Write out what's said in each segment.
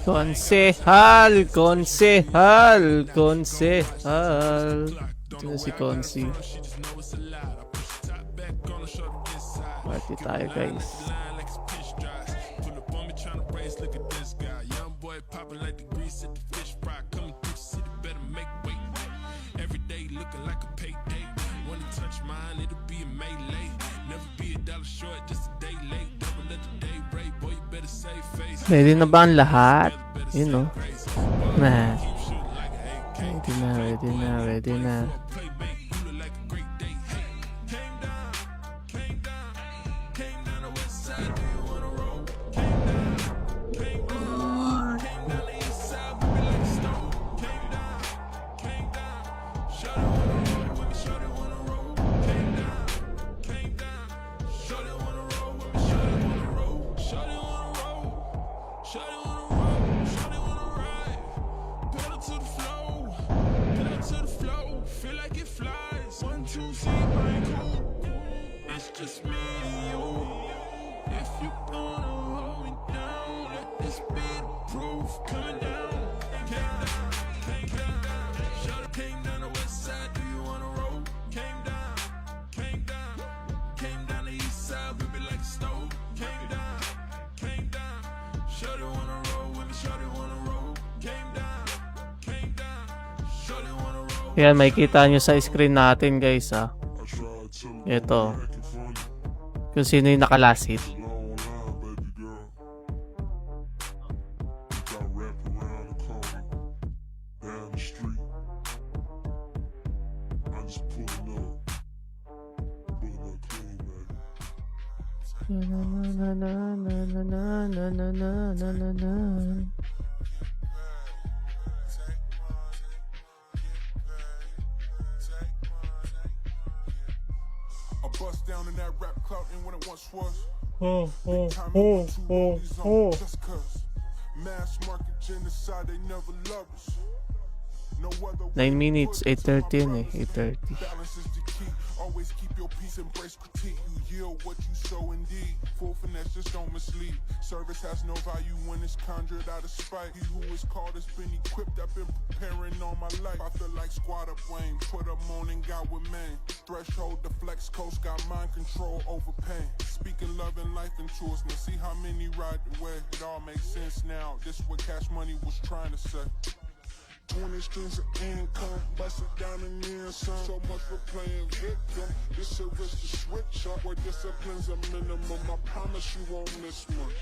Konsehal! Konsehal! Konsehal! Ito na si Konsi. Party tayo guys. Ready na ba ang lahat? You know. Nah. Ready na, ready na, ready na. Yan, makikita nyo sa screen natin guys ah. Ito. Kung sino yung nakalasit. Bust down in that rap clout and when it once was. Just cause mass market genocide, they never love us. No other 9 minutes, 8:30 yun eh, 8:30. balance is the key. Always keep your peace, embrace critique. You yield what you sow indeed. Full finesse, just don't mislead. Service has no value when it's conjured out of spite. He who is called has been equipped. I've been preparing all my life. I feel like squad up Wayne. Put them on and got with man. Threshold, the flex coast got mind control over pain. Speaking love and life into us. Now see how many ride the way. It all makes sense now. This is what Cash Money was trying to say. 20 streams of income, bust it down in the sun. So much for playing victim. This a risk to switch up. Where discipline's a minimum. I promise you won't miss much.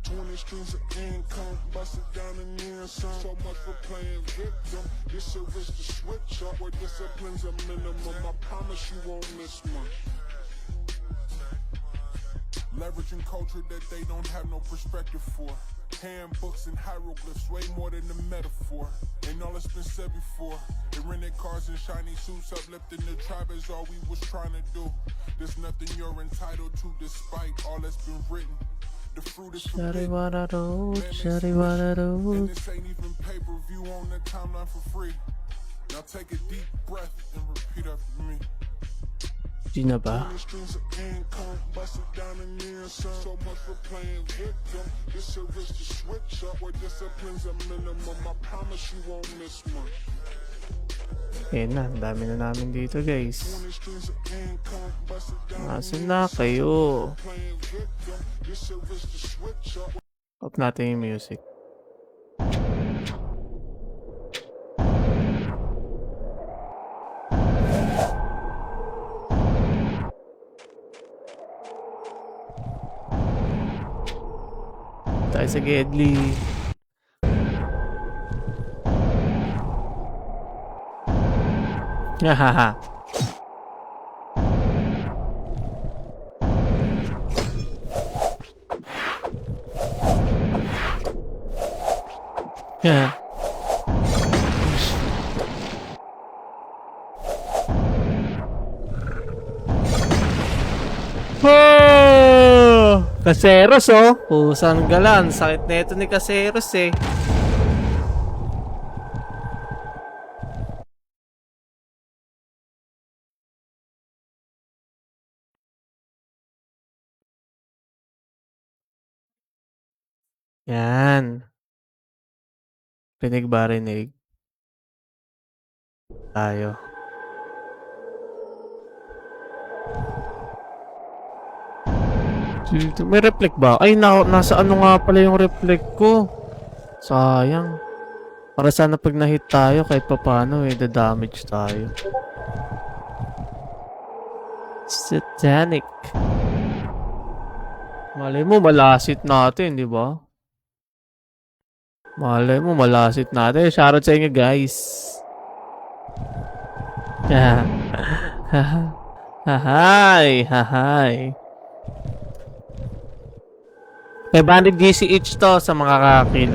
20 streams of income, bust it down in the sun. So much for playing victim. This a risk to switch up. Where discipline's a minimum. I promise you won't miss much. Leveraging culture that they don't have no perspective for. Handbooks and hieroglyphs, way more than a metaphor. And all it's been said before. They rented cars and shiny suits, uplifting the tribe is all we was trying to do. There's nothing you're entitled to despite all that's been written. The fruit is forbidden. And this ain't even pay-per-view on the timeline for free. Now take a deep breath and repeat after me. Di na ba? Streams of income, bust it down in the sun. So much for playing victim. This a risk to switch up. Where discipline's a minimum. I promise you won't miss much. Ayan na, ang dami na namin dito guys. 20 streams of income, bust it down. Asan na kayo? Playing victim. This a risk to switch up. Off natin yung music. Tayo sa Gedli. Hahaha. Yeah. Oh! Caseros oh. Pusang galan. Sakit na ito ni Caseros eh. Yan. Rinig ba? Rinig. Tayo. May reflect ba? Ay, nasa ano nga pala yung reflect ko. Sayang. Para sana pag na-hit tayo, kahit papano da-damage tayo. Satanic. Malay mo, malasit natin, di ba? Malay mo, malasit natin. Shoutout sa inyo, guys. Hahay! Hahay! 500 GC each to sa mga kakil.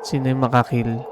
Sino yung makakil?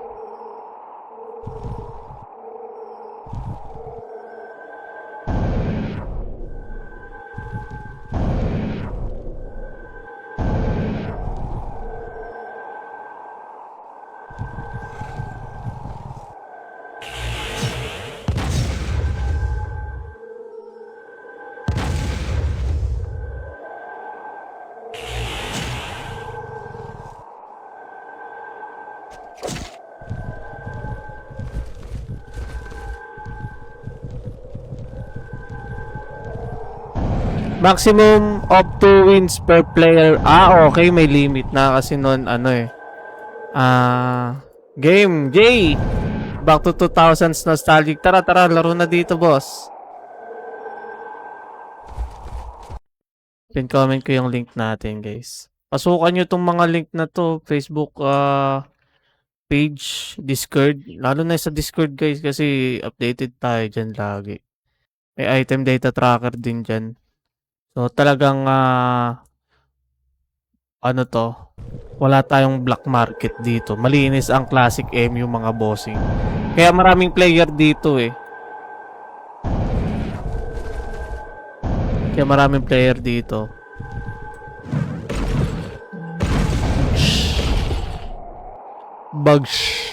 Maximum of 2 wins per player. Okay, may limit na kasi noon game, Jay. Back to 2000s nostalgic. Tara, laro na dito, boss. Pin-comment ko yung link natin, guys. Pasukan nyo tong mga link na to, Facebook page, Discord. Lalo na sa Discord, guys, kasi updated tayo dyan lagi. May item data tracker din dyan. So, talagang, wala tayong black market dito. Malinis ang classic MU mga bossing. Kaya maraming player dito eh. Bugs.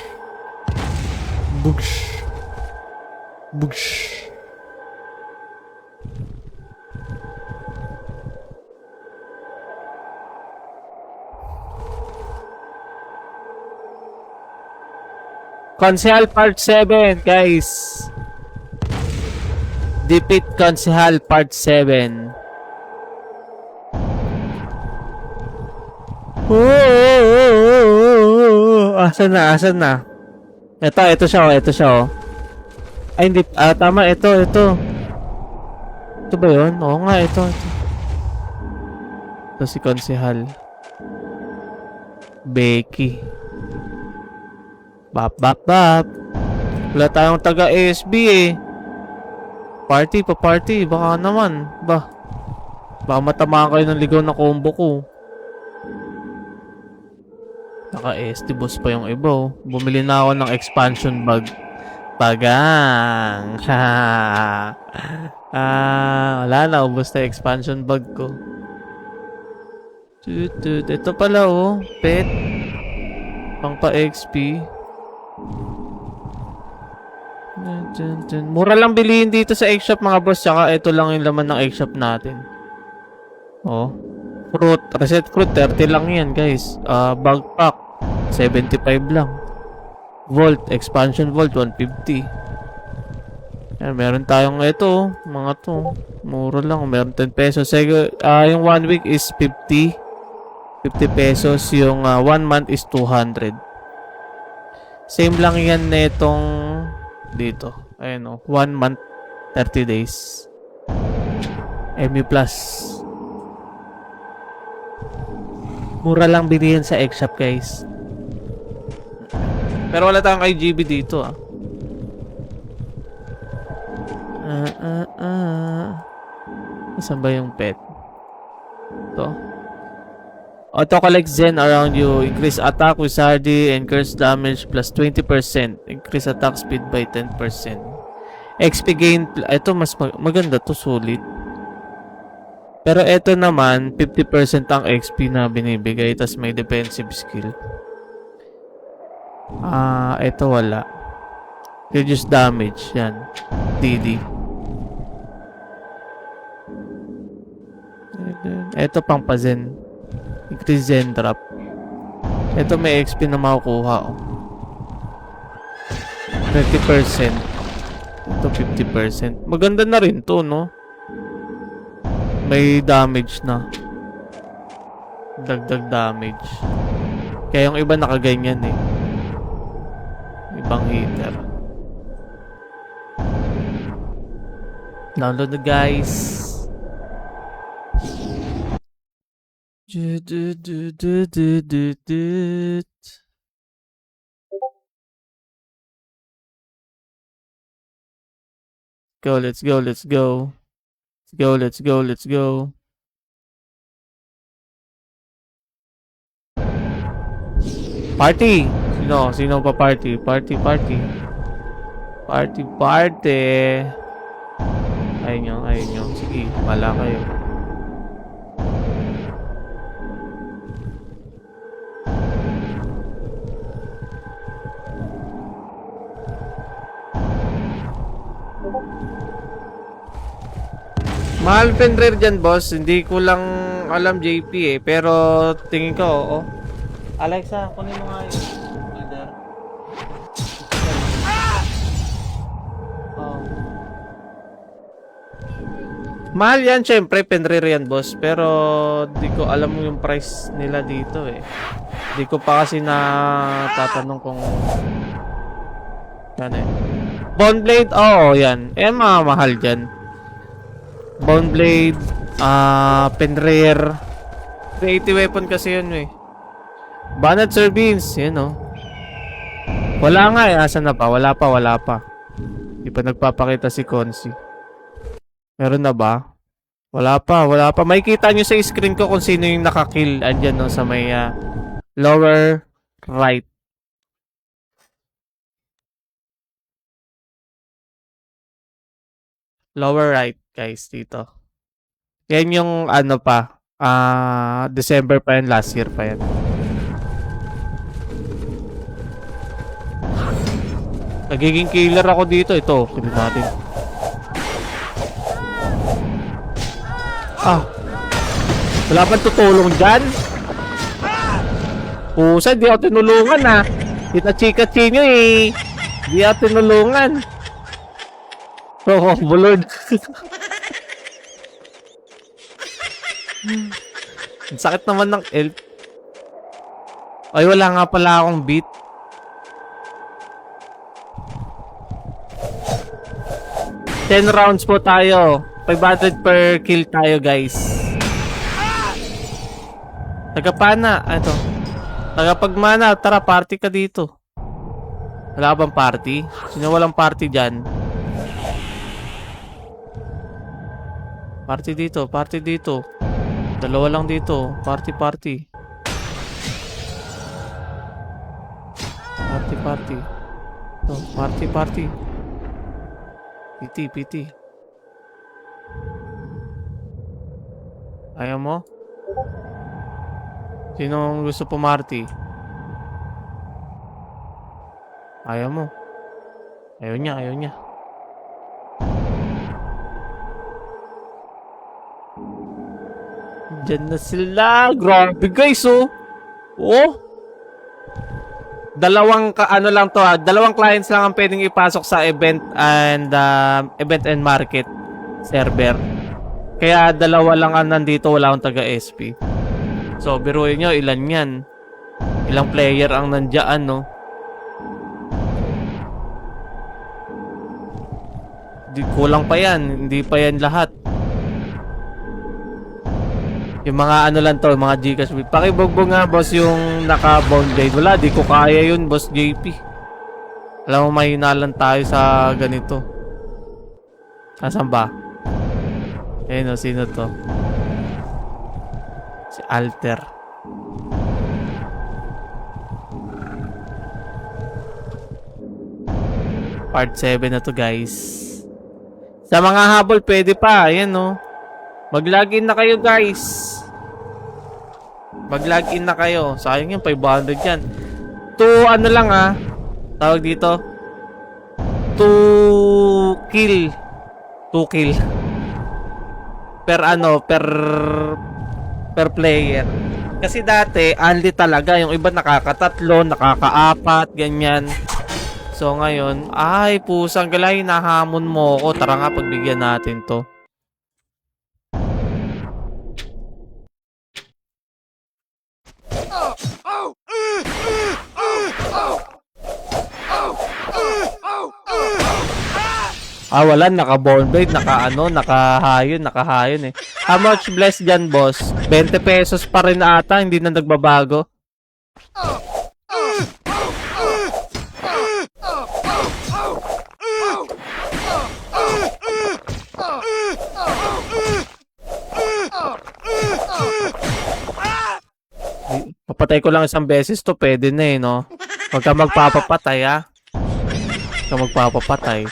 Konsehal Part 7, guys. Defeat Konsehal Part 7. Asan na? Ito siya. Ay, hindi. Tama. Ito. Ito ba yun? Oo nga, ito. Ito si Konsehal. Becky. Bap. Wala tayong taga-ASB eh. Party. Baka naman. Baka matamaan kayo ng ligaw na combo ko. Naka-SD boss pa yung iba oh. Bumili na ako ng expansion bag. Bagang. Wala na. Ubus na expansion bag ko. Ito pala oh. Pet. Pang pa-XP. Mura lang bilihin dito sa egg-shop mga boss. Tsaka ito lang yung laman ng egg-shop natin. Oh. Fruit. Reset fruit. 30 lang yan guys. Bag pack. 75 lang. Vault. Expansion vault. 150. Yan. Meron tayong ito. Mga to. Mura lang. Meron 10 pesos. Yung 1 week is 50. 50 pesos. Yung 1 month is 200. Same lang yan netong dito. Ayan o. 1 month, 30 days. MU Plus. Mura lang bilihin sa X-Shop guys. Pero wala tayong IGB dito ah. Saan ba yung pet? Ito. Auto-collect Zen around you. Increase attack with Sardi and curse damage plus 20%. Increase attack speed by 10%. XP gain. Ito mas maganda to, sulit. Pero ito naman, 50% ang XP na binibigay. Tas may defensive skill. Ito wala. Reduce damage. Yan. DD. Ito pang pa-Zen. Increase and drop. Ito may XP na makukuha. Oh. 30%. Ito 50%. Maganda na rin to, no? May damage na. Dagdag damage. Kaya yung iba nakaganyan eh. Ibang hitter. Download na guys. Go, let's go, let's go. Let's go, let's go, let's go. Party! Sino pa party? Party. Party. Ayun nyo. Sige, wala kayo. Mahal Fenrir dyan, boss. Hindi ko lang alam JP eh. Pero tingin ko, oo. Alexa, kunin mo nga yung folder. Oh. Mahal yan, syempre. Fenrir yan, boss. Pero di ko alam yung price nila dito eh. Di ko pa kasi tatanong kung ano eh. Boneblade, oo, yan. Mga mahal dyan. Boneblade, Fenrir. Creative weapon kasi yun eh. Banat Sir Beans, yun oh. Wala nga eh, asan na pa? Wala pa. Di pa nagpapakita si Consi. Meron na ba? Wala pa. May kita nyo sa screen ko kung sino yung nakakill. Andyan no, sa may lower right. Lower right, guys, dito. Yan yung ano pa. December pa yan, last year pa yan. Nagiging killer ako dito. Ito, kill natin. Wala bang tutulong dyan? Pusa, di ako tinulungan ha. Kita-chika-chi nyo eh. Di ako tinulungan. Oh, bulod. Ang sakit naman ng elf. Ay, wala nga pala akong beat. $10 rounds po tayo. 500 per kill tayo, guys. Tagapana. Ito. Tagapagmana. Tara, party ka dito. Wala bang party? Sino walang party dyan? Party dito. Dalawa lang dito. Party. Oh, party. PT. Ayaw mo? Sinong gusto pumarty? Ayaw mo? Ayaw niya. Diyan na sila. Grabe guys, oh. Oh. Dalawang clients lang ang pwedeng ipasok sa event and market server. Kaya dalawa lang ang nandito, wala akong taga-SP. So, biruin nyo, ilan yan? Ilang player ang nandiyan, no? Kulang pa yan, hindi pa yan lahat. Yung mga ano lang to, mga Gcash. Pakibugbog nga, boss, yung naka-bound blade. Wala, di ko kaya yun, boss JP. Alam mo, mahina lang tayo sa ganito. Asan ba? Ayun o, sino to? Si Alter. Part 7 na to, guys. Sa mga habol, pwede pa. Ayan o. Mag-login na kayo, guys. Mag-login na kayo. Sayang yung 500 yan. Ano lang tawag dito. 2 kill. Per player. Kasi dati, only talaga. Yung iba nakakatatlo, nakakaapat, ganyan. So ngayon, ay pusang galay, nahamon mo ko. Tara nga, pagbigyan natin to. Ah, wala. Naka-bone blade, nakahayon eh. How much bless dyan, boss? 20 pesos pa rin ata, hindi na nagbabago. Papatay ko lang isang beses to, pwede na eh, no? Huwag ka magpapapatay, ha? Huwag ka magpapapatay.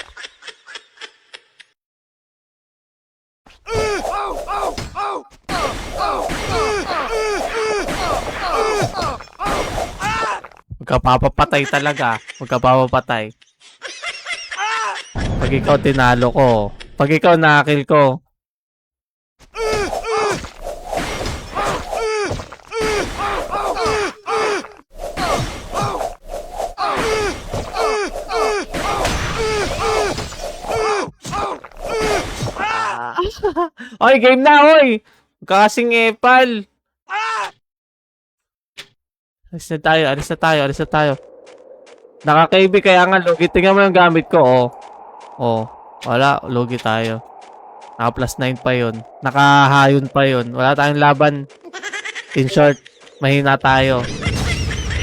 Huwag ka papapatay talaga. Huwag ka papapatay. Pag ikaw tinalo ko, pag ikaw nakakil ko, oy, game na, oy! Kasing epal. Alis na tayo. Naka-KB kaya nga, logi. Tingnan mo yung gamit ko, oh. Oh, wala, logi tayo. Naka plus 9 pa yun. Nakahayon pa yun. Wala tayong laban. In short, mahina tayo.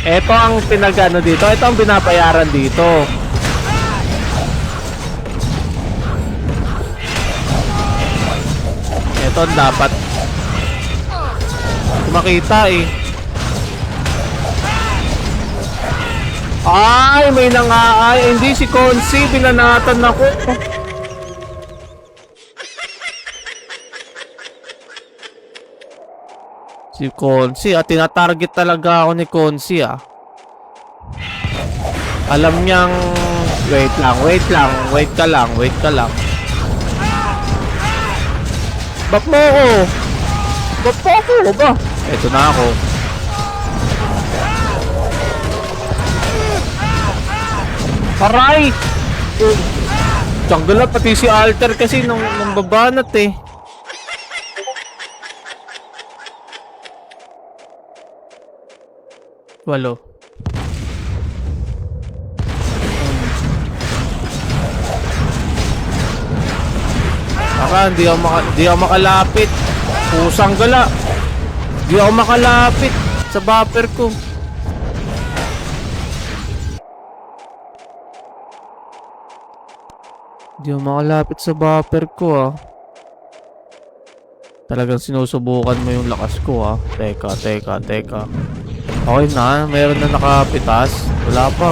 Ito ang pinagano dito. Ito ang binabayaran dito. Ito dapat makita eh. Ay, may nangaay. Hindi si Consi. Binanatan ako. Si Consi. Tinatarget talaga ako ni Consi ah. Alam niyang... Wait ka lang. Bap mo ako. Ba? Eto na ako. Aray! Jungle na pati si Alter kasi nung babanat eh. Walo. Hindi ako makalapit. Pusang gala. Hindi ako makalapit sa buffer ko. Hindi ako makalapit sa buffer ko ah. Talagang sinusubukan mo yung lakas ko ah. Teka. Okay na, meron na nakapitas. Wala pa.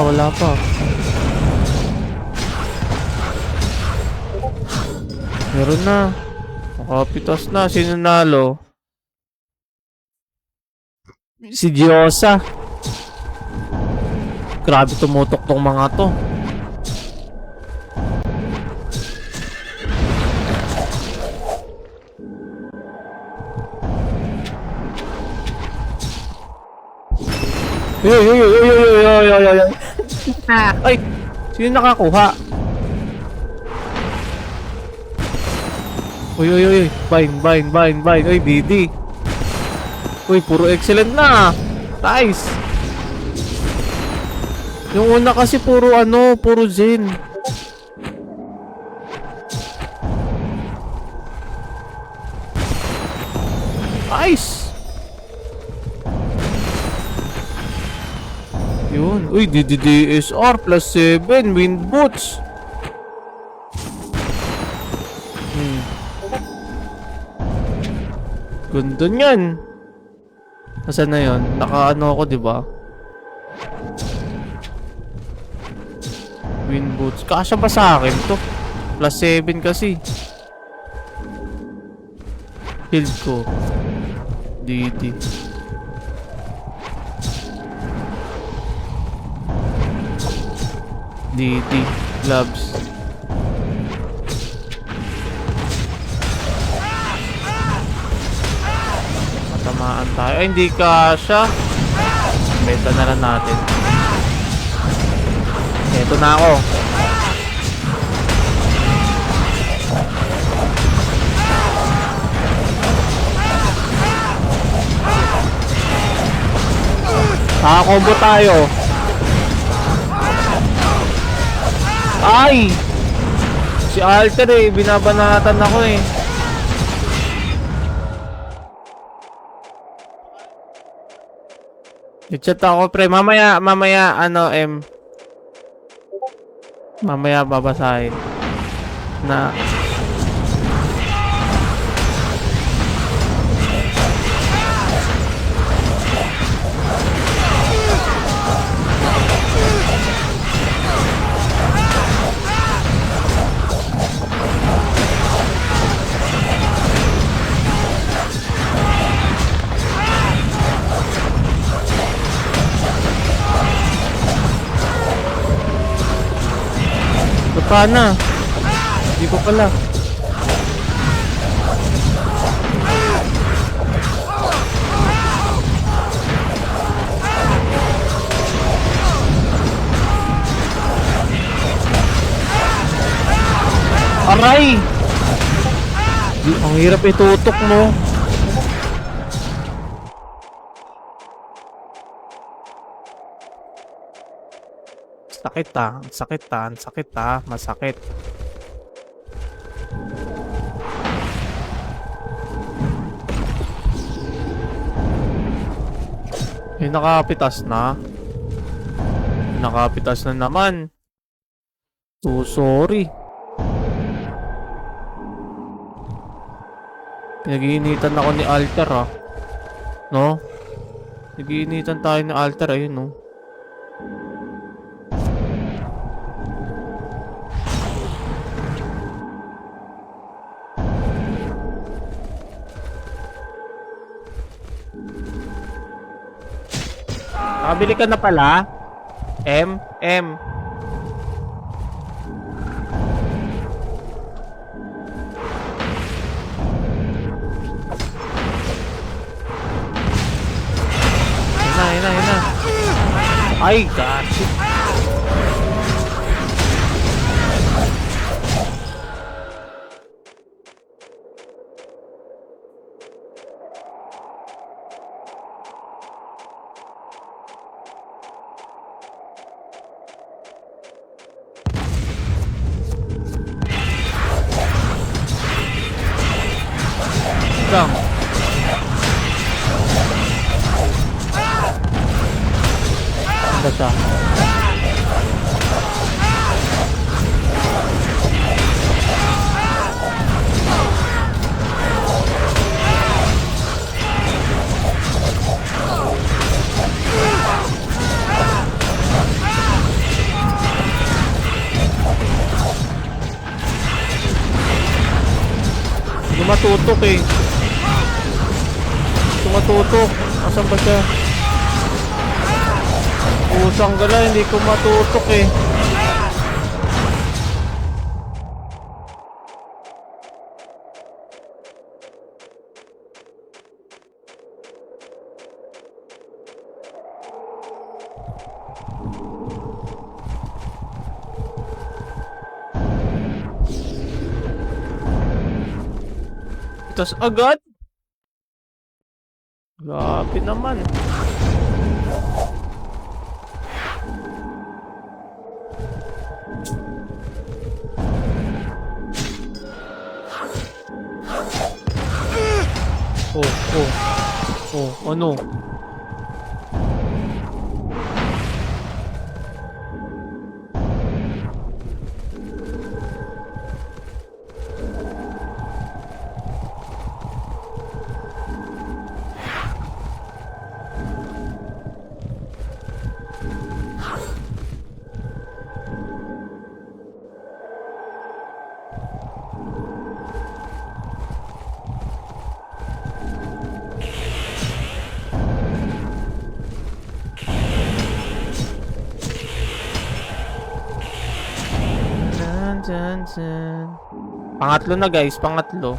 Meron na. Nakapitas na. Sino nalo? Si Giosa. Grabe tumutok tong mga to. Yoy. Ay, sino nakakuha? Uy. Bind. Uy, BD. Uy, puro excellent na. Nice. Yung una kasi puro Zen. Nice. Yun. Uy, DDSR plus 7. Wind boots. Ganda niyan. Nasaan na yun? Naka-ano ako, diba? Wind boots. Kasya ba sa akin to? Plus 7 kasi. Shield ko. DD. Gloves. Saan tayo? Ay, hindi kasha. Benta na lang natin. Eto na ako. Combo tayo. Ay! Si Alter eh, binabanatan ako eh. I-chat ako pre, mamaya ano mamaya babasahin na na. Hindi ko pala. Aray! Ang hirap itutok mo. Sakit ah, sakit ah, sakit ah, masakit. Nakapitas na. Nakapitas na naman. So sorry. Pinag-iinitan ako ni Alter ah. No? Pinag-iinitan tayo ni Alter, ayun no. Nakabili ka na pala? M? Yun na. Ay, gosh. Lang. Ano siya? Matutok eh. Matutok. Asan ba siya? Pusang gala, hindi ko matutok eh. Tas agad? Grabe naman. Ano? Pangatlo na guys, pangatlo.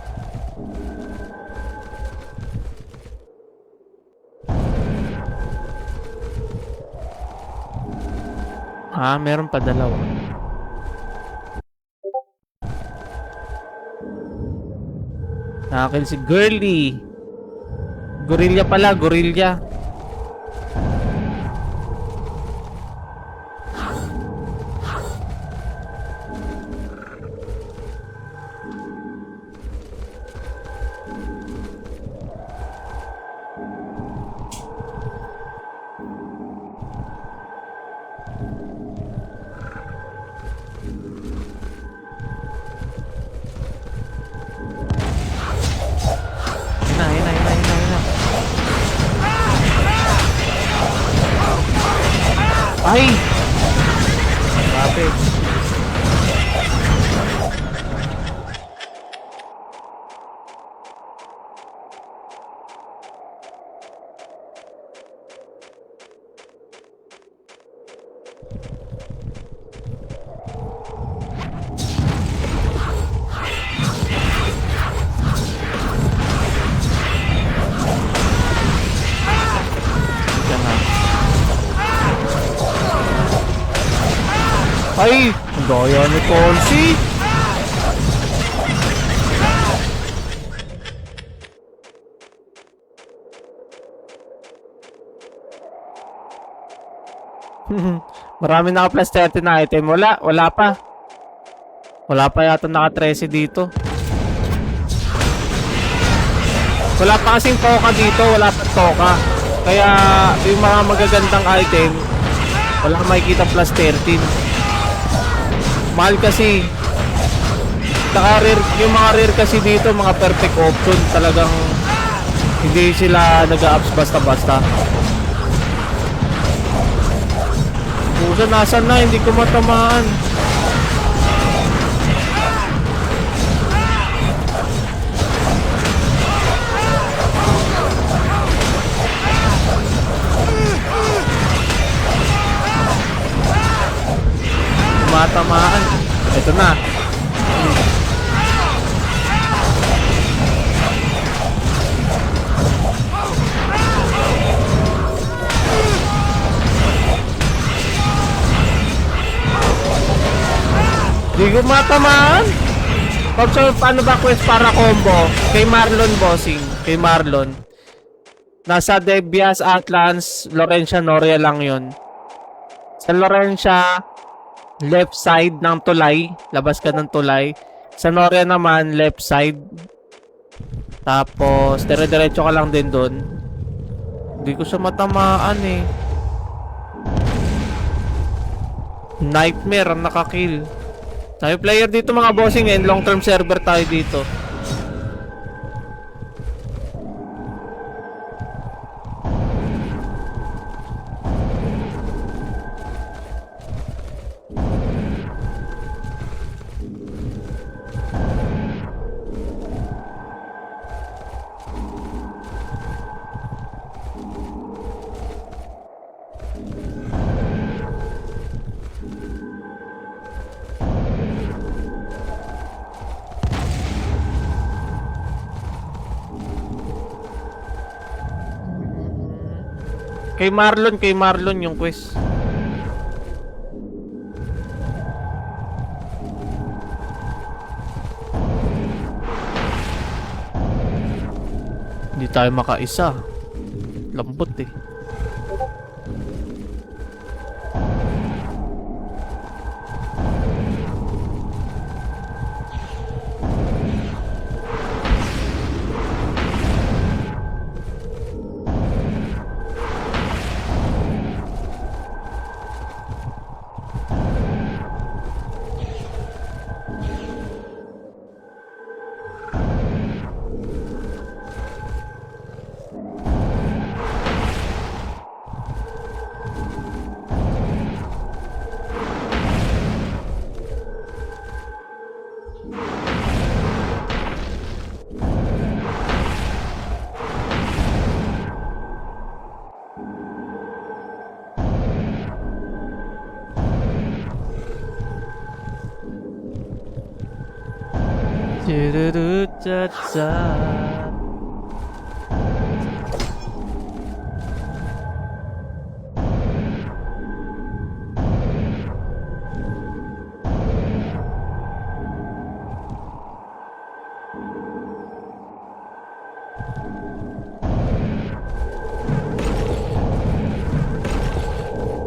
Ah, meron pa dalawa. Nakakil si Girly. Gorilla pala, gorilla. Yun na. Ay! Grabe. Yan na. Ay! Ang gaya ni Consi! Marami naka plus 30 na item. Wala pa. Wala pa yata naka 13 dito. Wala pa kasing toka dito. Wala pa toka. Kaya yung mga magagandang item, wala kang makikita plus 13. Mahal kasi. Yung mga rare kasi dito, mga perfect option. Talagang hindi sila nag-a-ups basta-basta. Pusa, nasan na? Hindi ko matamaan. Matamaan. Ito na. Di ko matamaan. Pops, paano ba quest para combo? Kay Marlon bossing. Kay Marlon. Nasa Debias, Atlans, Laurencia, Noria lang yun. Sa Laurencia, left side ng tulay. Labas ka ng tulay. Sa Noria naman, left side. Tapos, dire-diretso ka lang din doon. Hindi ko siya matamaan eh. Nightmare ang nakakill. Tayo player dito mga bossing eh. Long term server tayo dito. Kay Marlon yung quest. Hindi tayo makaisa. Lambot eh.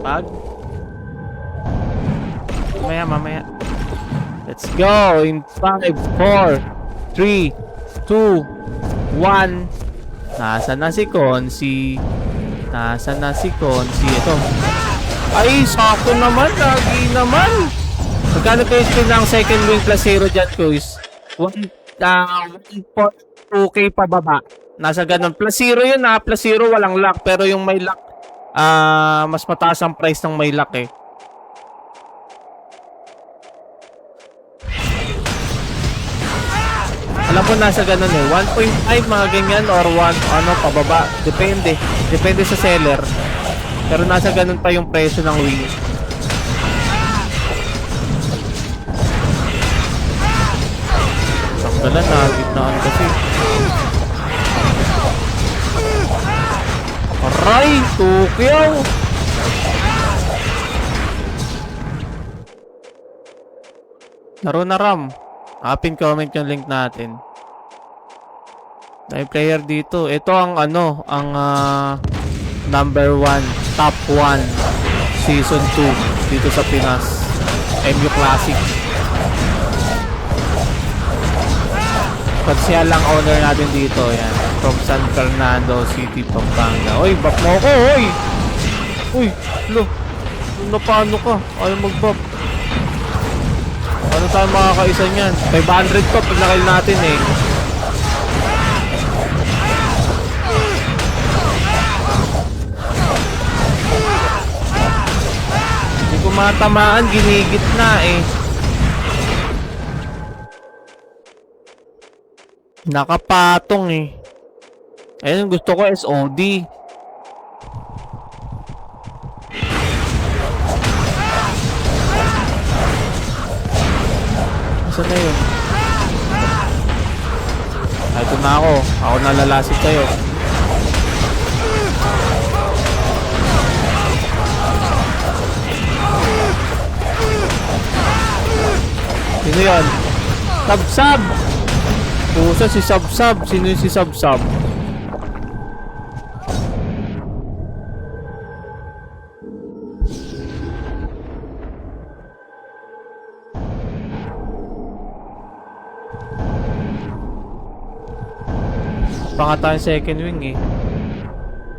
Pag? Mamaya. Let's go in 5, 4, 3, 2, 1. Nasaan na si Consi? Ito. Ay, sakto naman. Lagi naman. Magkano kayo spin ng second wing plus 0 dyan, guys? 1.2k pababa. Nasa ganun. Plus 0 yun ha. Plus 0 walang lock. Pero yung may lock, mas mataas ang price ng may lock eh. Alam ko nasa ganun eh. 1.5 mga ganyan or 1 pababa. Depende sa seller. Pero nasa ganun pa yung presyo ng wing. Sakdalan na, gitnaan kasi. Aray! Tukyaw! Laro na Ram. Pin comment yung link natin. May player dito. Ito ang number 1, top 1 season 2 dito sa Pinas. MU Classic. Siya lang owner natin dito. Yan. From San Fernando City, Pampanga. Oy, bap mo ako, oy! Uy, lo. Paano ka? Ayaw mag-bap. Ano tayo makakaisa niyan? 500 pa pag nakil natin eh. Hindi ko matamaan, ginigit na eh. Nakapatong eh. Ayun, gusto ko SOD. Saan na yun? Ito na ako. Ako nalalasip kayo. Sino yun? Sab-sab! Pusa si Sab-sab. Sino yung si Sab-sab? Pa nga tayo second wing eh.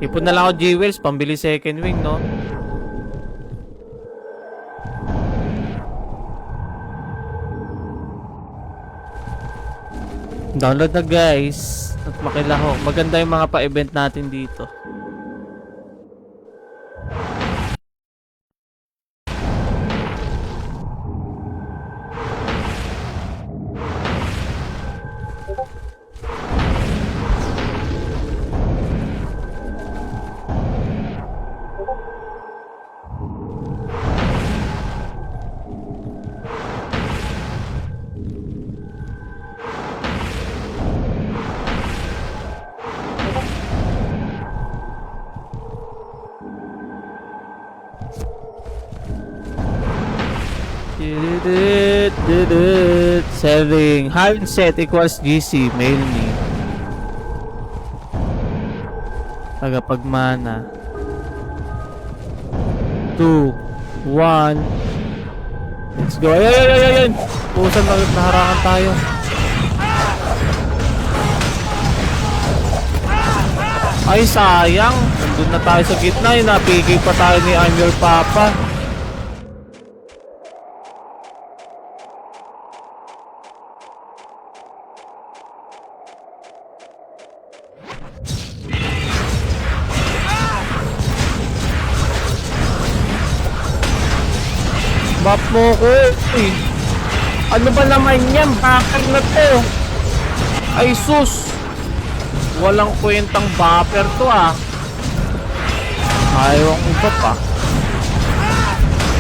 Ipon na lang ako jewels, pambili second wing, no? Download na guys. At makilaho. Maganda yung mga pa-event natin dito. Selling Hive set equals GC. Mail me. Tagapagmana. 2, 1. Let's go. Ayun. Pusan na naharangan tayo. Ay sayang. Nandun na tayo sa gitna. Yung napigay pa tayo ni I'm Your Papa. Bap mo ko eh. Ano ba naman yan? Backer na to. Ay sus. Walang kwentang buffer to ah. Ayaw ang iba pa.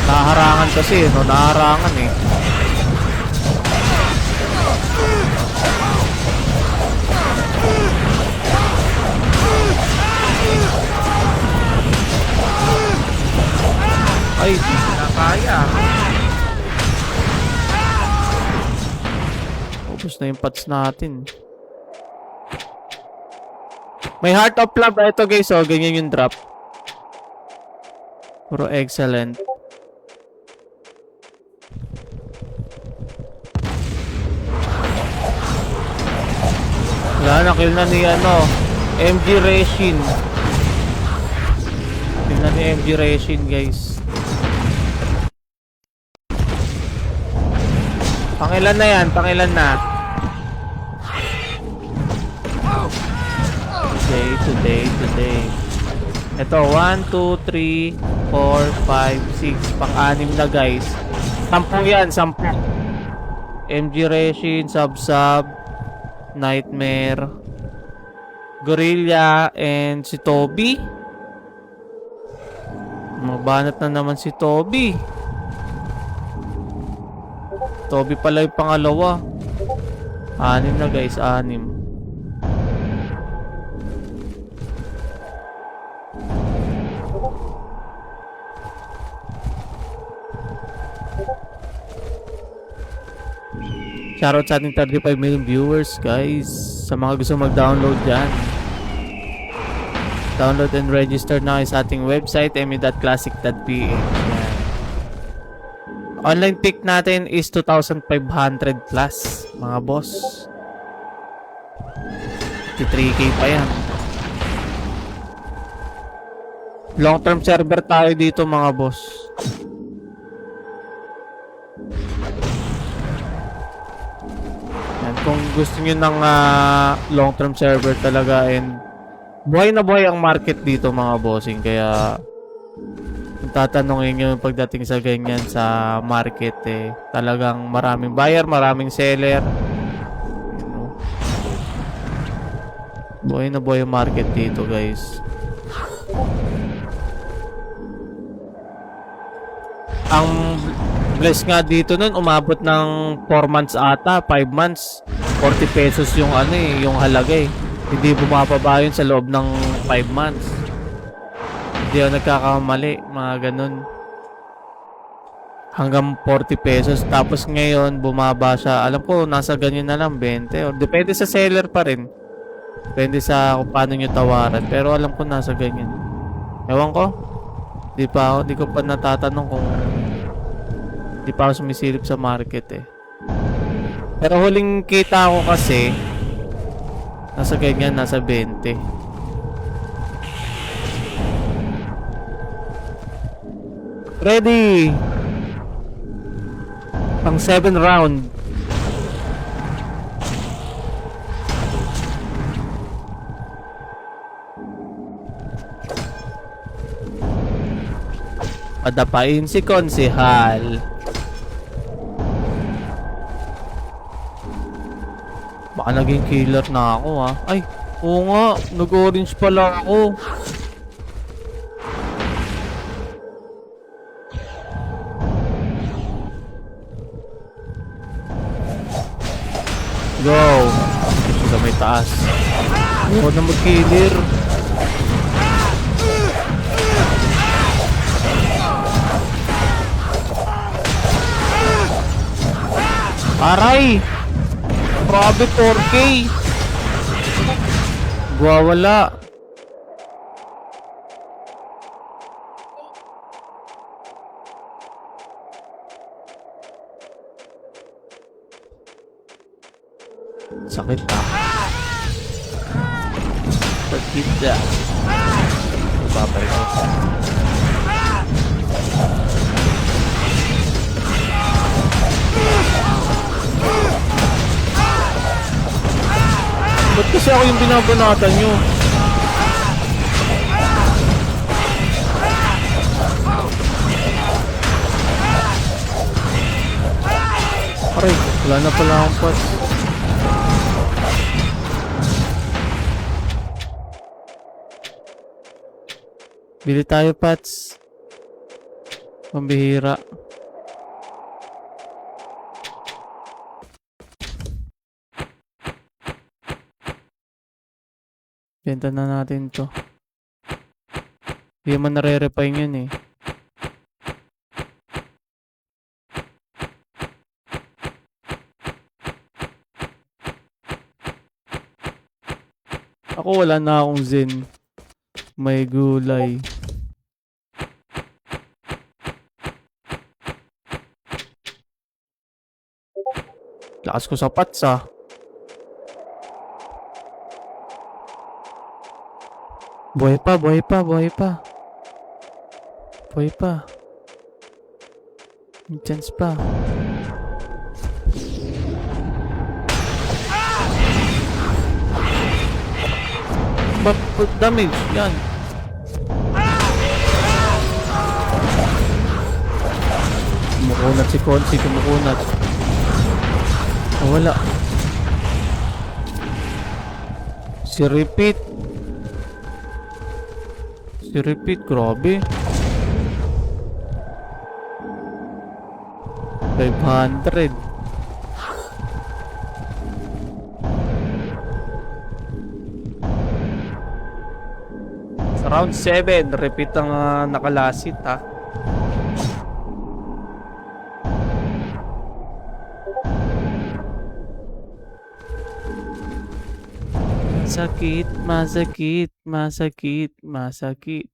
Naharangan kasi no. Naharangan eh. Ay, di na kaya. Ubus na yung pots natin. May Heart of Love. Ito guys, oh, ganyan yung drop. Puro excellent. Wala na, kill na ni MG Reshin. Kill na ni MG Reshin, guys. Pangilan na yan, pangilan na. Today. Ito, 1, 2, 3, 4, 5, 6. Pang-anim na, guys. 10 yan, 10. MG Reshin, Sub, Nightmare, Gorilla, and si Toby. Mabanat na naman si Toby. Toby pala yung pangalawa. 6 na, guys, 6. Shoutout sa ating 35 million viewers, guys. Sa mga gusto mag-download dyan, download and register na kayo sa ating website, me.classic.ph. Online pick natin is 2,500 plus, mga boss. 3K pa yan. Long term server tayo dito, mga boss. Yan, kung gusto nyo ng long term server talaga, and buhay na buhay ang market dito, mga bossing. Kaya kung tatanungin nyo pagdating sa ganyan sa market, talagang maraming buyer, maraming seller. Buhay na buhay ang market dito, guys. Ang bless nga dito nun, umabot ng 4 months ata, 5 months, 40 pesos yung yung halaga eh. Hindi bumababa yun sa loob ng 5 months. Hindi ako nagkakamali, mga ganun. Hanggang 40 pesos. Tapos ngayon, bumaba siya. Alam ko, nasa ganyan na lang, 20. Or depende sa seller pa rin. Depende sa kung paano nyo tawaran. Pero alam ko, nasa ganyan. Ewan ko. Di ko pa natatanong kung di pa ako sumisilip sa market eh. Pero huling kita ko kasi, nasa ganyan, nasa 20. Ready! Pang 7 round. Padapain si Konsehal. Baka naging killer na ako ha. Ay, oo nga, nag-orange pala ako. Go! Ito sa may taas. Ako na mag-killer. Aray! Grabe, 4K! Guwawala. Sakit ha. Sakit na. Babalik ako. Ba't kasi ako yung binabanatan nyo? Aray, wala na pala akong pot. Bili tayo, Pats. Pambihira. Benta na natin to. Hindi man nare-refine yun eh. Ako wala na akong Zen. May gulay. Lakas ko sa pats ah. Buhay pa, buhay pa, buhay pa. Buhay pa. May chance pa. Damage, yan. Kumukunat si Consi, kumukunat. Oh, wala. Si Repeat. Si Repeat, grabe. 500. Sa round 7, Repeat ang nakalasit ha. Masakit, masakit, masakit, masakit.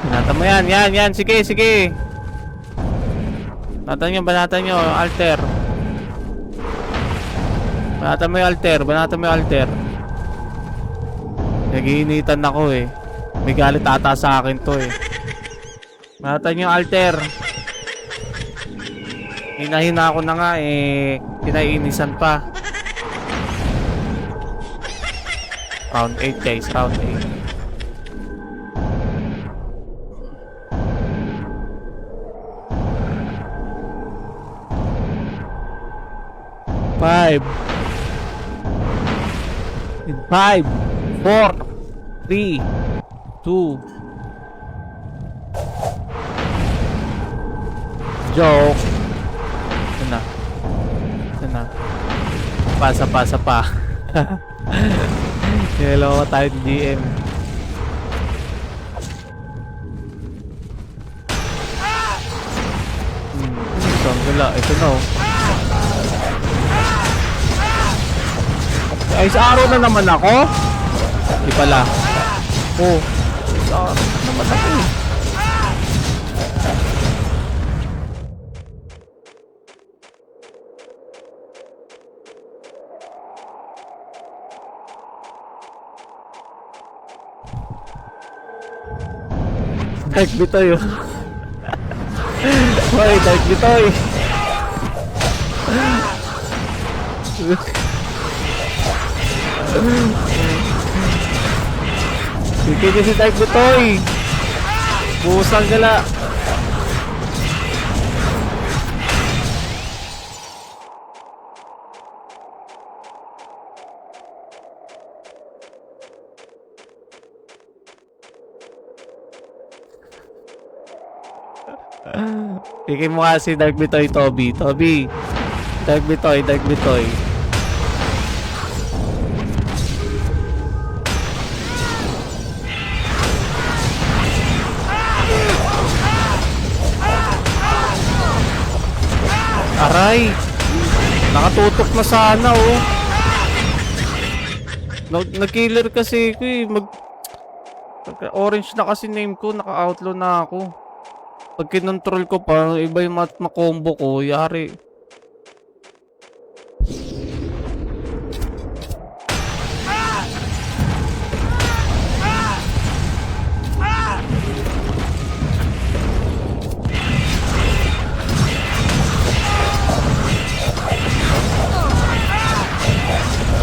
Banatan mo yan, yan, sige, sige. Banatan nyo, alter. Banatan mo yung alter, banatan mo yung alter. Nagiinitan ako eh. May galit ata sa akin to eh. Banatan nyo yung alter. Hinahina ako na nga eh. Pinaiinisan pa. Round 8 guys, round 8. Five. In 5, 4, 3, 2. Joke. Ito na. Ito na. Pasa pa. Hello tayo GM. Wala. Ito na oh. Ice arrow na naman ako? Di pala. Oh. Ice arrow na naman ako eh. Dark Bitoy oh. Hoy, Dark Bitoy. Sige niyo si Dark Bitoy. Busang gala. Bigay mo nga si Dark Bitoy, Toby. Toby. Dark Bitoy, Dark Bitoy. Aray! Nakatutok na sana oh. Nag-killer kasi ko eh. Orange na kasi name ko, naka-outlaw na ako. Pag kinontrol ko pa, iba yung makombo ko, yari.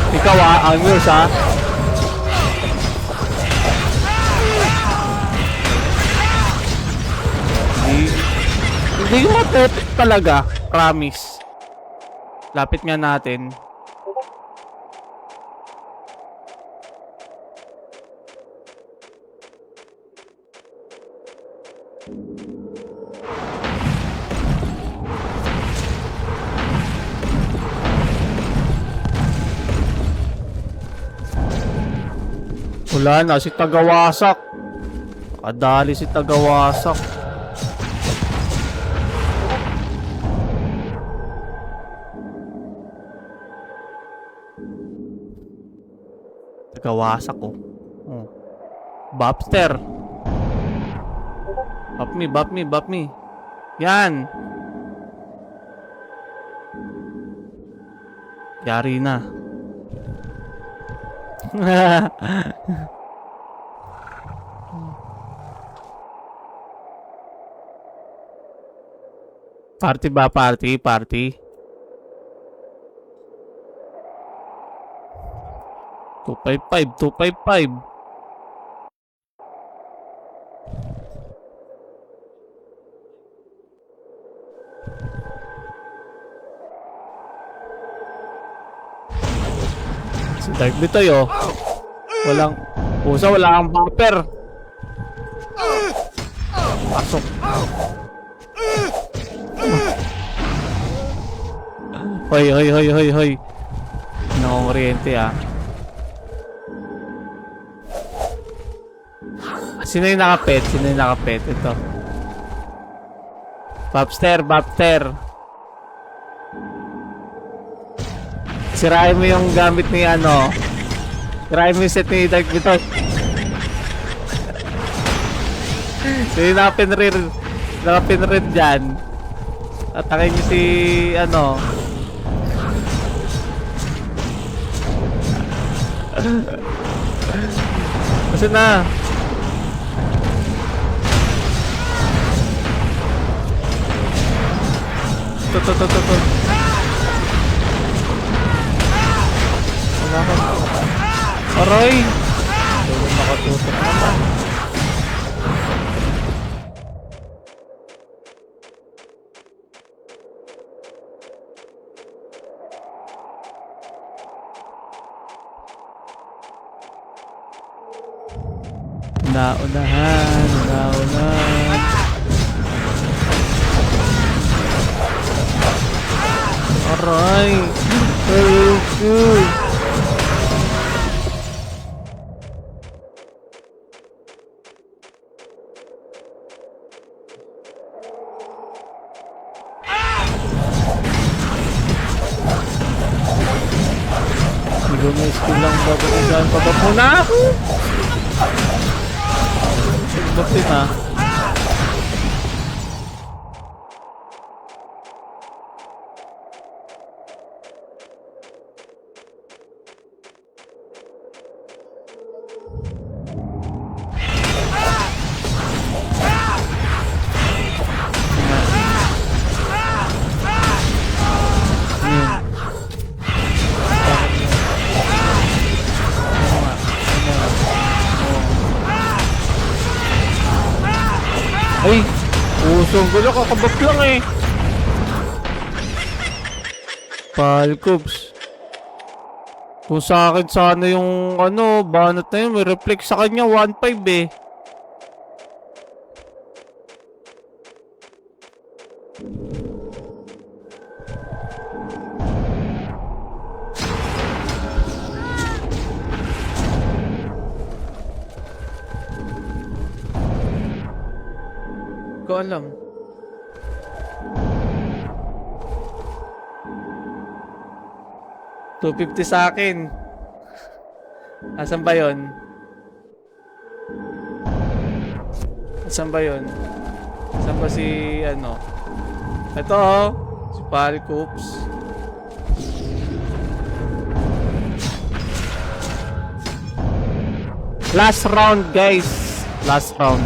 Ikaw ang yours ha. Hindi ko matepit talaga. Promise. Lapit nga natin. Wala na, si Tagawasak. Kadali si Tagawasak. Gawasak ko. Oh. Bobster. Bop me, bop me, bop me. Yan. Yari na. Party ba? Party? Party? 255, 255. Si Dark Bitoy oh. Walang pusa, wala kang bumper. Pasok. Hoy, hoy, hoy, hoy, hoy. Nakongoriente ah. Sino yung nakapet? Sino yung nakapet? Ito. Bobster, Bobster. Sirain mo yung gamit ni ano. Sirain mo yung set ni Dark Bitoy. Sino yung nakapinrid dyan? Atakin niyo si ano. Kasi na. To. Wala ka. Aray! Hindi makatutok naman. Naunahan. Aray! Hindi ko may skill lang babalikan. Papapuna ako! Bakit na? Ay! Usong gulo, kakabak lang eh! Palcobs. Kung sa akin sana yung ano, banat na yun, may reflect sa kanya, 1.5 eh. Ko alam. $250 sa akin. Asan ba yun? Asan ba yun? Asan ba si ano? Ito oh. Si Palcobs. Last round guys. Last round.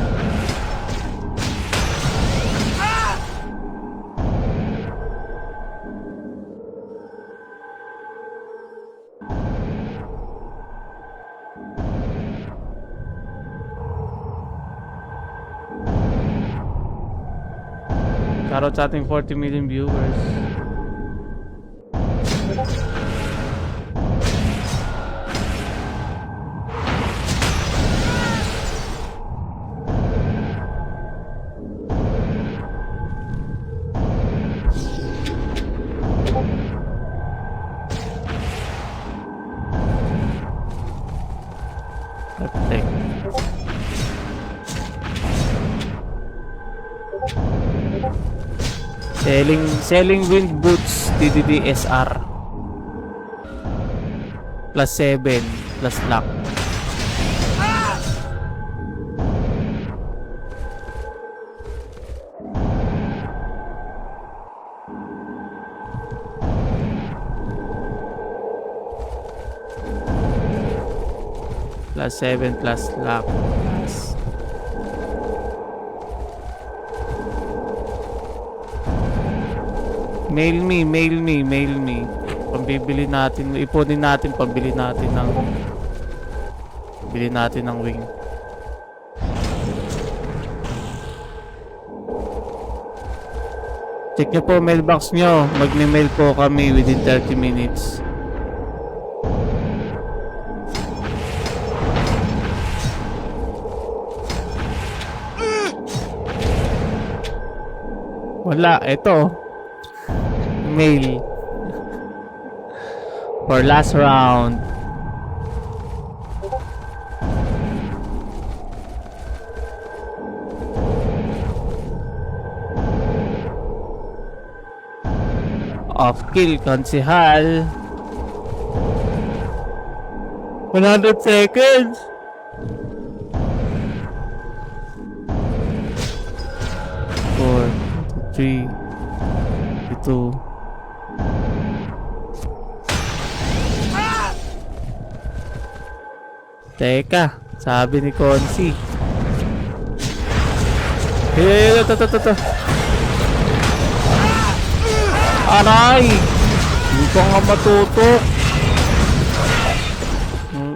Shoutout sa ating 40 million viewers. Perfect. Selling wind boots DDD SR +7 plus lock. Plus 7 plus lock. Plus. Mail me. Pambibili natin, ipunin natin, pambili natin ng bili natin ng wing. Check nyo po mailbox nyo. Magme-mail po kami within 30 minutes. Wala, ito. Mail. For last round. Off kill, konsihal. 100 seconds. Four, 3, 2. Teka, sabi ni Konsi. Ito. Aray! Hindi ko nga matutok.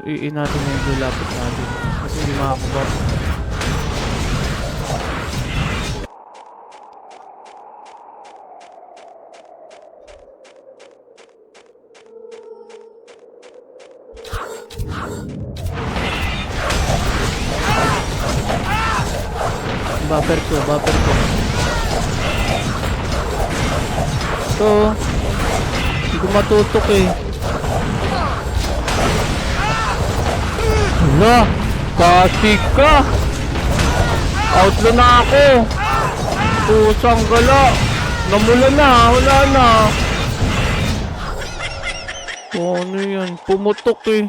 Iin natin yung gulapit natin. Kasi hindi makakuha. Buffer ko. Ito. Hindi ko matutok eh. Hala! Kasig ka! Outlaw na ako! Pusang gala! Namula na! Wala na! Ano yan? Pumutok eh.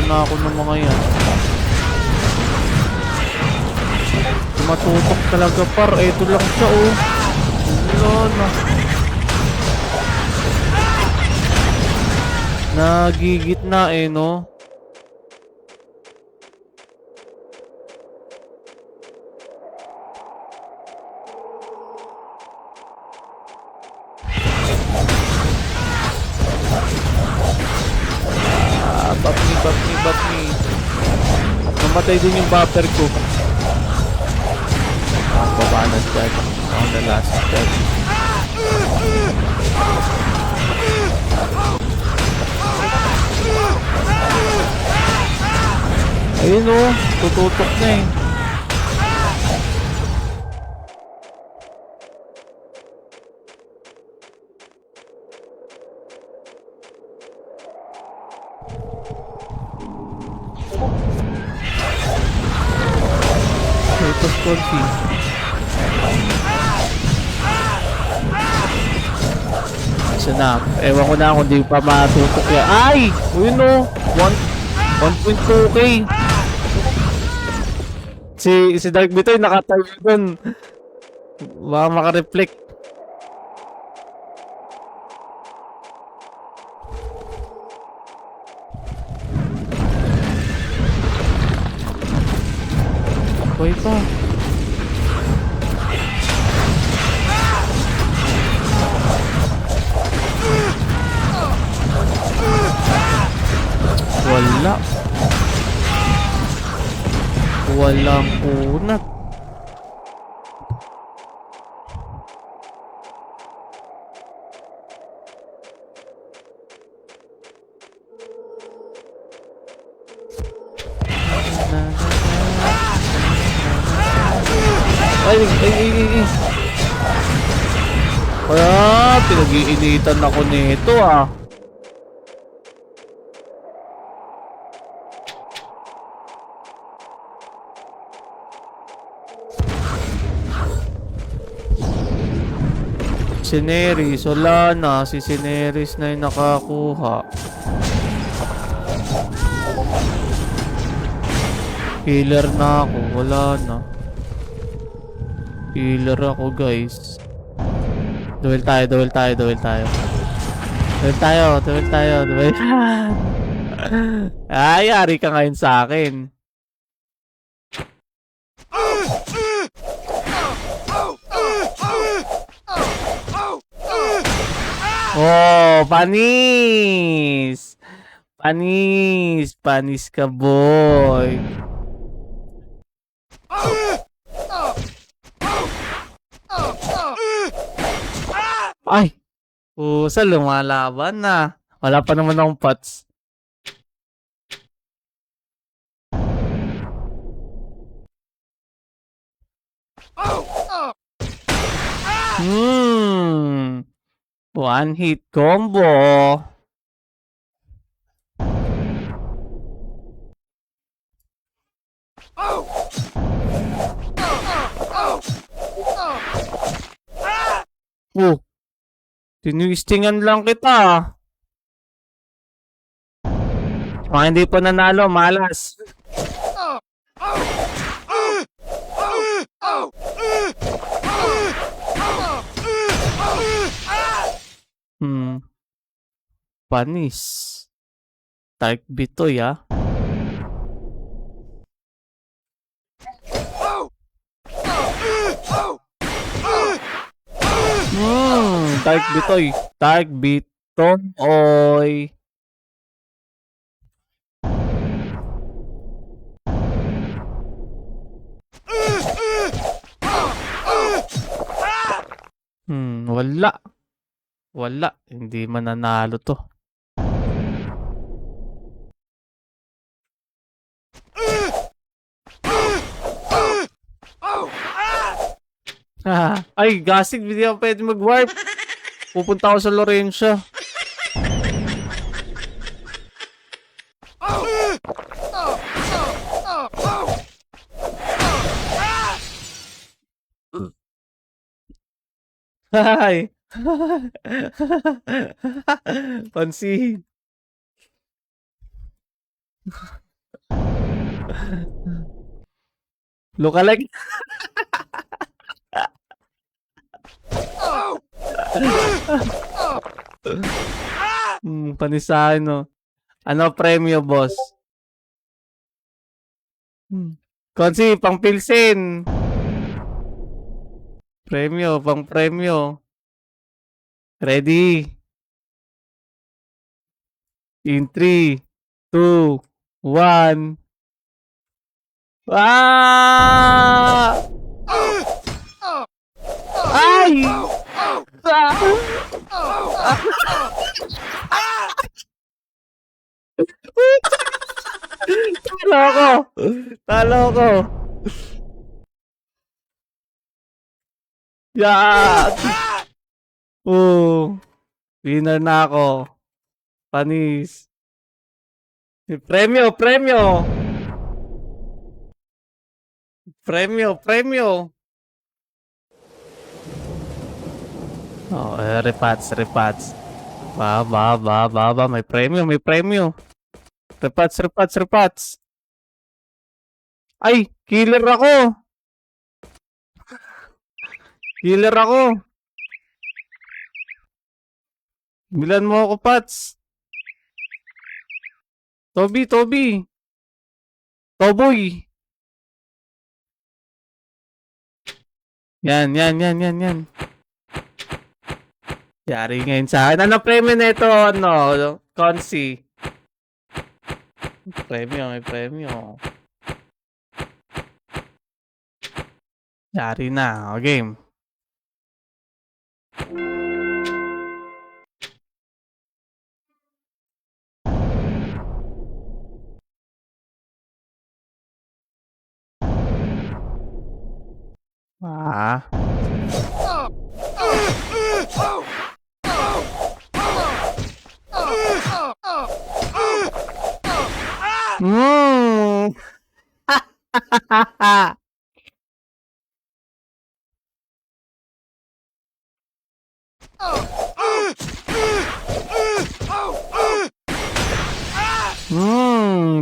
Na ako ng mga yan. Matutok talaga par. Ito lang siya oh. Wala na. Nagigit na eh no. Batni. Namatay din yung buffer ko. Baba na dyan. On the last step. Ayun o. Tututok na eh. Ito Scorpy. Isa na. Ewan ko na kung di pa matutok yan. Ay! Ayun o. 1.2k. Si Dark Bitoy nakatayo dun. Baka makareflect. Boy pa. Wala. Walang punat. Ay. Kaya, pinag-iinitan ako nito ah. Si Neris, wala na. Si Neris na yung nakakuha. Healer na ako, wala na. Healer ako, guys. Duel tayo, duel tayo, duel tayo. Duel tayo, duel tayo, duel. Ay, yari ka ngayon sa akin. Oh, panis! Panis! Panis ka, boy. Ay! Pusa, lumalaban na. Wala pa naman akong pots. One hit combo. Tinistingan lang kita. Mga hindi pa nanalo, malas. Panis. Dark Bitoy, ah. Dark Bitoy. Dark Bitoy. Wala. Wala. Hindi mananalo to. Ay, gasig. Hindi ako pwede mag-warp. Pupunta ako sa Lorencia. Hi. Pansin. Lookalike. Panisahin, no. Ano premyo, boss? Konsi, pang pilsin. Premyo, pang premyo. Ready? In 3, 2, 1. Ah! Ay! Talo ko! Talo ko! Yan! Winner na ako. Panis. Premyo, premyo! Premyo, premyo! Repats, repats. Ba, may premyo, may premyo. Repats, repats, repats. Ay, killer ako. Killer ako. Bilan mo ako, Pats. Toby. Toboy. Yan. Yari ngayon sa akin. Ano premyo na ito? Ano? Consi. Premyo, may premyo. Yari na. O, game.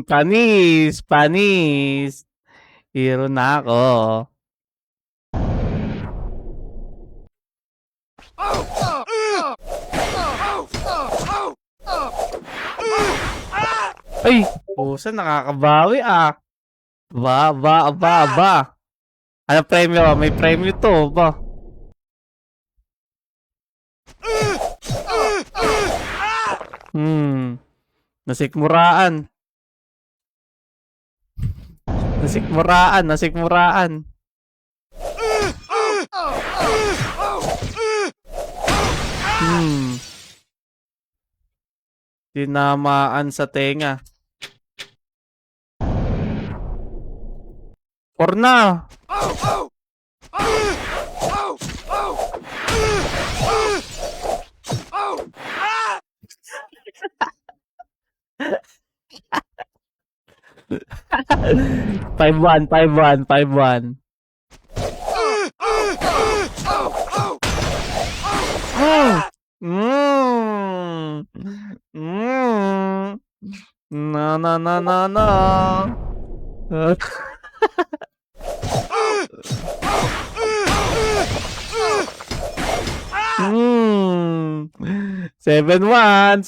Panis, panis. Hero na ako. Ay, pusa nakakabawi ah. Ba. Ano premyo? May premyo to ba? Nasikmuraan. Nasikmuraan. Tinamaan sa tenga. Porna. Five one. Na. Hmm. 7-1.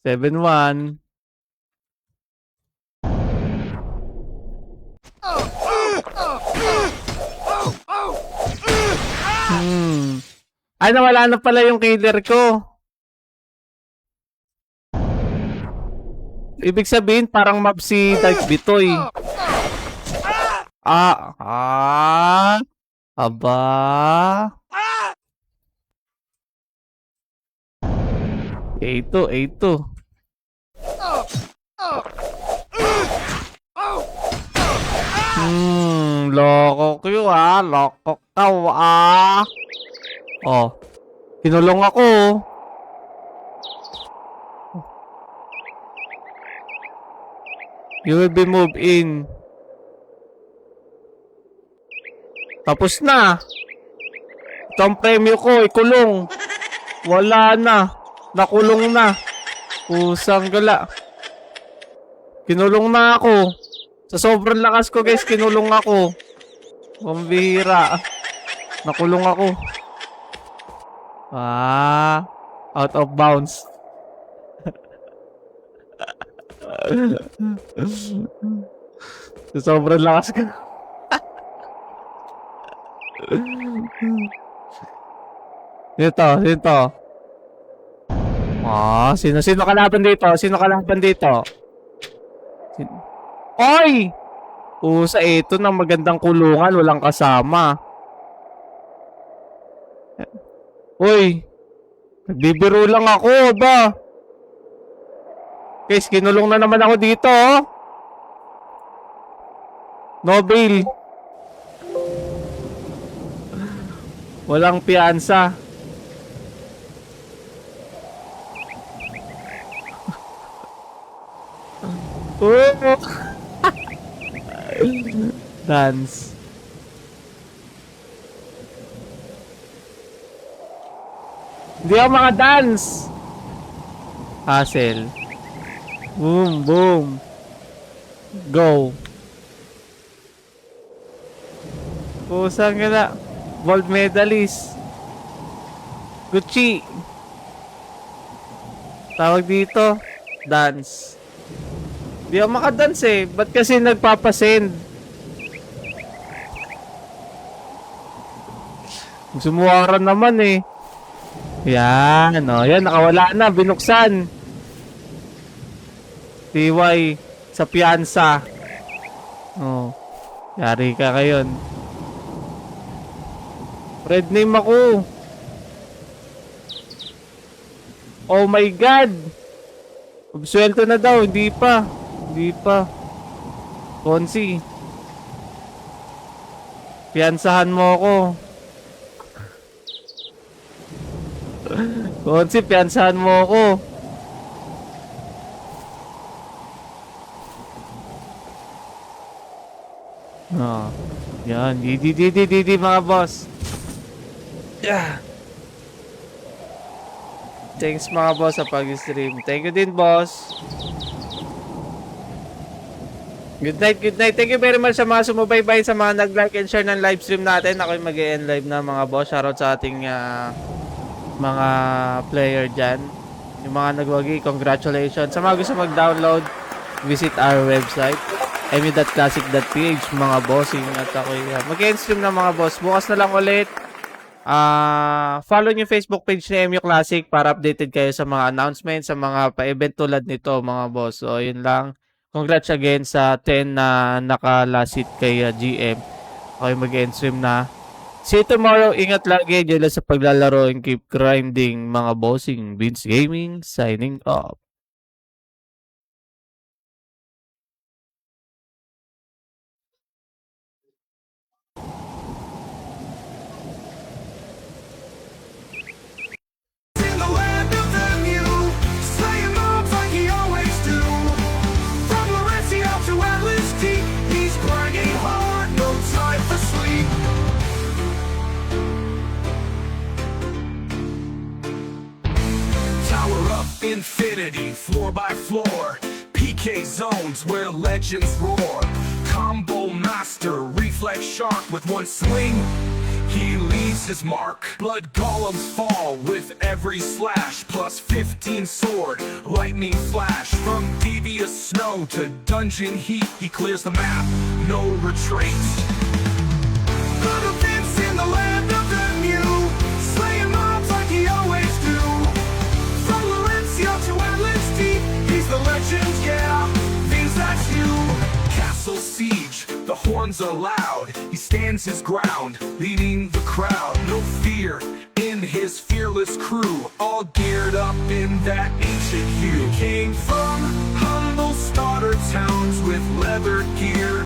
7-1. Ay, nawala na pala yung killer ko. Ibig sabihin, parang map si Dark Bitoy. Aba. A2. Loko kayo loko ka Oh, kinulong ako. You will be moved in. Tapos na. Ito ang premyo ko, ikulong. Wala na. Nakulong na. Pusang gala. Kinulong na ako. Sa sobrang lakas ko guys, kinulong ako. Pambihira. Nakulong ako. Out of bounds. Sa sobrang lakas ko. Dito. Sino kalaban dito? Oy! Sa ito na magandang kulungan, walang kasama. Uy! Nagbibiro lang ako, ba? Guys, kinulong na naman ako dito, No bail. Walang piyansa. Dance. Hindi ako maka-dance. Hustle. Boom. Go. Pusang gala. Gold medalist. Gucci. Tawag dito. Dance. Di ako makadance eh. Ba't kasi nagpapasend? Sumuwaran naman eh. Yan. Yan. Nakawala na. Binuksan. TY. Sa piyansa. Yari ka ngayon. Red name ako. Oh my God. Absuelto na daw. Hindi pa. Konsi. Piyansahan mo ako. Konsi, piyansahan mo ako. Yan. Di mga boss. Yeah. Thanks mga boss sa pag-stream. Thank you din, boss. Good night, good night. Thank you very much sa mga sumubaybay, sa mga nag-like and share ng live stream natin. Ako'y mag-e-end live na mga boss. Shoutout sa ating mga player dyan. Yung mga nagwagi, congratulations. Sa mga gusto mag-download, visit our website, emu.classic.ph mga bossing. At ako'y mag-e-end stream na mga boss. Bukas na lang ulit. Follow niyo Facebook page ni MU Classic para updated kayo sa mga announcements, sa mga pa-event tulad nito mga boss. So yun lang. Congrats again sa 10 na nakalasit kay GM. Okay, mag-end stream na. See you tomorrow. Ingat lagi. Diyan lang sa paglalaro and keep grinding mga bossing. Vince Gaming signing off. In the land of the new, slaying mobs like he always do. From Laurentia to Atlas T, he's grinding hard, no time for sleep. Tower up infinity, floor by floor. PK zones where legends roar. Combo master, reflex shark with one swing. He leaves his mark. Blood golems fall with every slash. Plus 15 sword, lightning flash. From devious snow to dungeon heat, he clears the map, no retreat. Little Vince in the land of the new, slaying mobs like he always do. From Laurentia to Atlas T, he's the legend, yeah, Vince, that's you. Castle siege, the horns are loud. He stands his ground, leading the crowd. No fear in his fearless crew, all geared up in that ancient hue. Came from humble starter towns with leather gear.